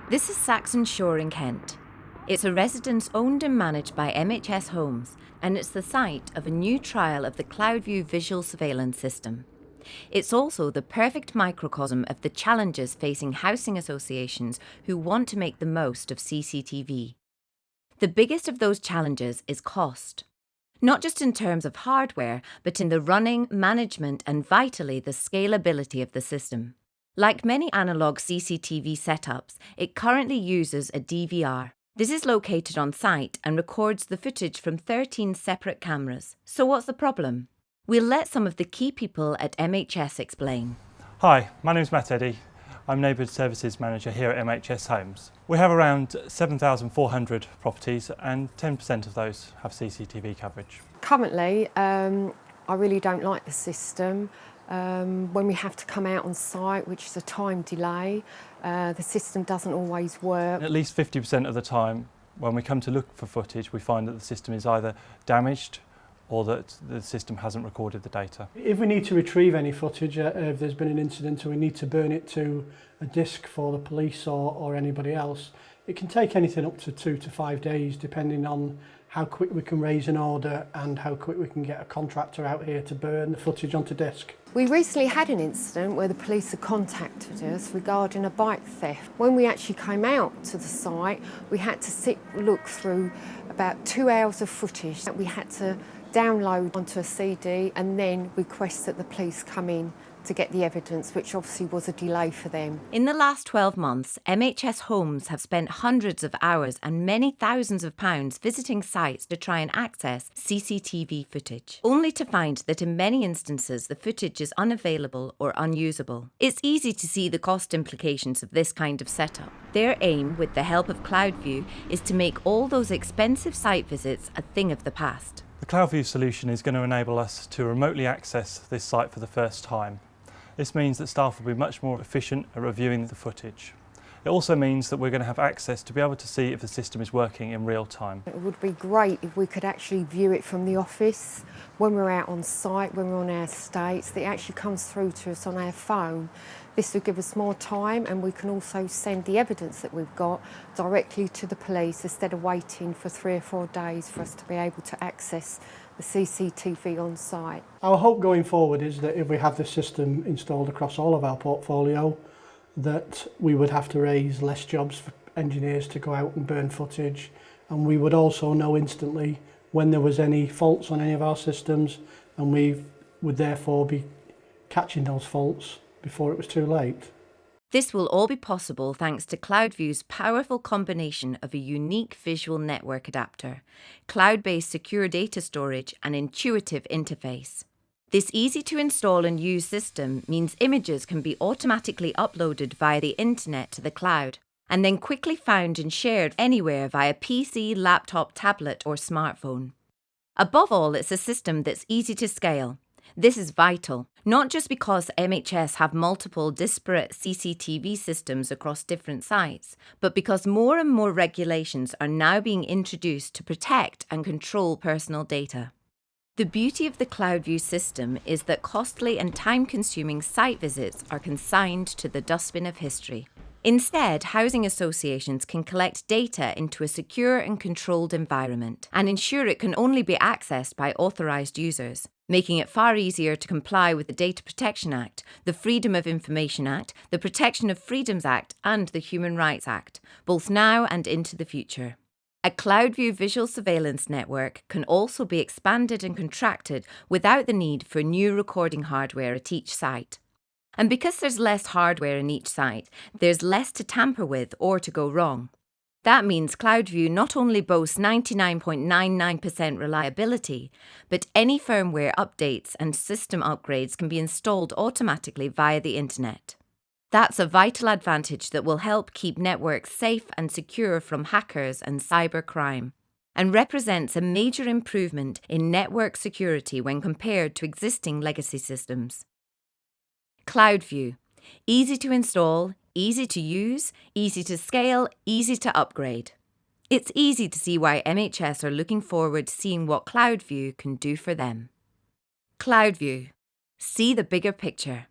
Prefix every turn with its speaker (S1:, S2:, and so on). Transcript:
S1: This is Saxon Shore in Kent. It's a residence owned and managed by MHS Homes, and it's the site of a new trial of the CloudView visual surveillance system. It's also the perfect microcosm of the challenges facing housing associations who want to make the most of CCTV. The biggest of those challenges is cost. Not just in terms of hardware, but in the running, management, and vitally the scalability of the system. Like many analogue CCTV setups, it currently uses a DVR. This is located on site and records the footage from 13 separate cameras. So what's the problem? We'll let some of the key people at MHS explain.
S2: Hi, my name is Matt Eddy. I'm Neighbourhood Services Manager here at MHS Homes. We have around 7,400 properties and 10% of those have CCTV coverage.
S3: Currently, I really don't like the system. When we have to come out on site, which is a time delay, the system doesn't always work.
S2: At least 50% of the time when we come to look for footage, we find that the system is either damaged or that the system hasn't recorded the data.
S4: If we need to retrieve any footage, if there's been an incident or we need to burn it to a disk for the police or anybody else, it can take anything up to 2 to 5 days depending on how quick we can raise an order and how quick we can get a contractor out here to burn the footage onto disk.
S3: We recently had an incident where the police had contacted us regarding a bike theft. When we actually came out to the site, we had to look through about 2 hours of footage that we had to download onto a CD and then request that the police come in to get the evidence, which obviously was a delay for them.
S1: In the last 12 months, MHS Homes have spent hundreds of hours and many thousands of pounds visiting sites to try and access CCTV footage, only to find that in many instances the footage is unavailable or unusable. It's easy to see the cost implications of this kind of setup. Their aim, with the help of CloudView, is to make all those expensive site visits a thing of the past.
S2: The CloudView solution is going to enable us to remotely access this site for the first time. This means that staff will be much more efficient at reviewing the footage. It also means that we're going to have access to be able to see if the system is working in real time.
S3: It would be great if we could actually view it from the office when we're out on site, when we're on our estates. It actually comes through to us on our phone. This would give us more time, and we can also send the evidence that we've got directly to the police instead of waiting for 3 or 4 days for us to be able to access the CCTV on site.
S4: Our hope going forward is that if we have this system installed across all of our portfolio, that we would have to raise less jobs for engineers to go out and burn footage, and we would also know instantly when there was any faults on any of our systems, and we would therefore be catching those faults before it was too late.
S1: This will all be possible thanks to CloudView's powerful combination of a unique visual network adapter, cloud-based secure data storage, and intuitive interface. This easy-to-install and use system means images can be automatically uploaded via the internet to the cloud, and then quickly found and shared anywhere via PC, laptop, tablet, or smartphone. Above all, it's a system that's easy to scale. This is vital, not just because MHS have multiple disparate CCTV systems across different sites, but because more and more regulations are now being introduced to protect and control personal data. The beauty of the CloudView system is that costly and time-consuming site visits are consigned to the dustbin of history. Instead, housing associations can collect data into a secure and controlled environment and ensure it can only be accessed by authorised users, making it far easier to comply with the Data Protection Act, the Freedom of Information Act, the Protection of Freedoms Act and the Human Rights Act, both now and into the future. A CloudView visual surveillance network can also be expanded and contracted without the need for new recording hardware at each site. And because there's less hardware in each site, there's less to tamper with or to go wrong. That means CloudView not only boasts 99.99% reliability, but any firmware updates and system upgrades can be installed automatically via the internet. That's a vital advantage that will help keep networks safe and secure from hackers and cybercrime, and represents a major improvement in network security when compared to existing legacy systems. CloudView. Easy to install, easy to use, easy to scale, easy to upgrade. It's easy to see why MHS are looking forward to seeing what CloudView can do for them. CloudView. See the bigger picture.